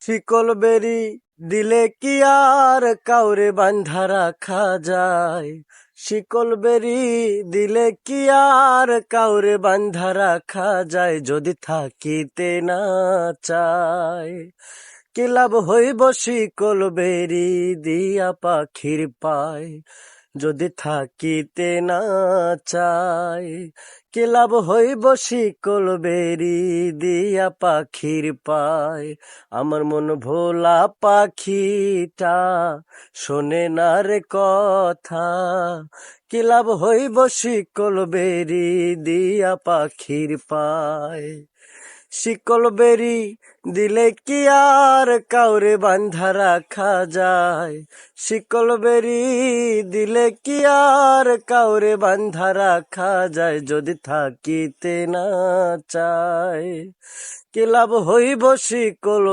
শিকল বেরি দিলে কি আর কাউরে বান্ধা রাখা যায়? শিকল বেরি দিলে কি আর কাউরে বান্ধা রাখা যায়? যদি থাকিতে না চায়, কি লাভ হইব শিকল বেরি দিয়া পাখির পায়? যদি থাকিতে না চায়, কি লাভ হইব শিকল বেরি দিয়া পাখির পায়? আমার মন ভোলা পাখিটা শোনে না রে কথা, কি লাভ হইব শিকল বেরি দিয়া পাখির পায়? শিকল বেরি দিলে কি আর কাউরে বান্ধা রাখা যায়? শিকল বেরি দিলে কি আর কাউরে বান্ধা রাখা যায়? যদি থাকিতে না চায়, কি লাভ হইব শিকল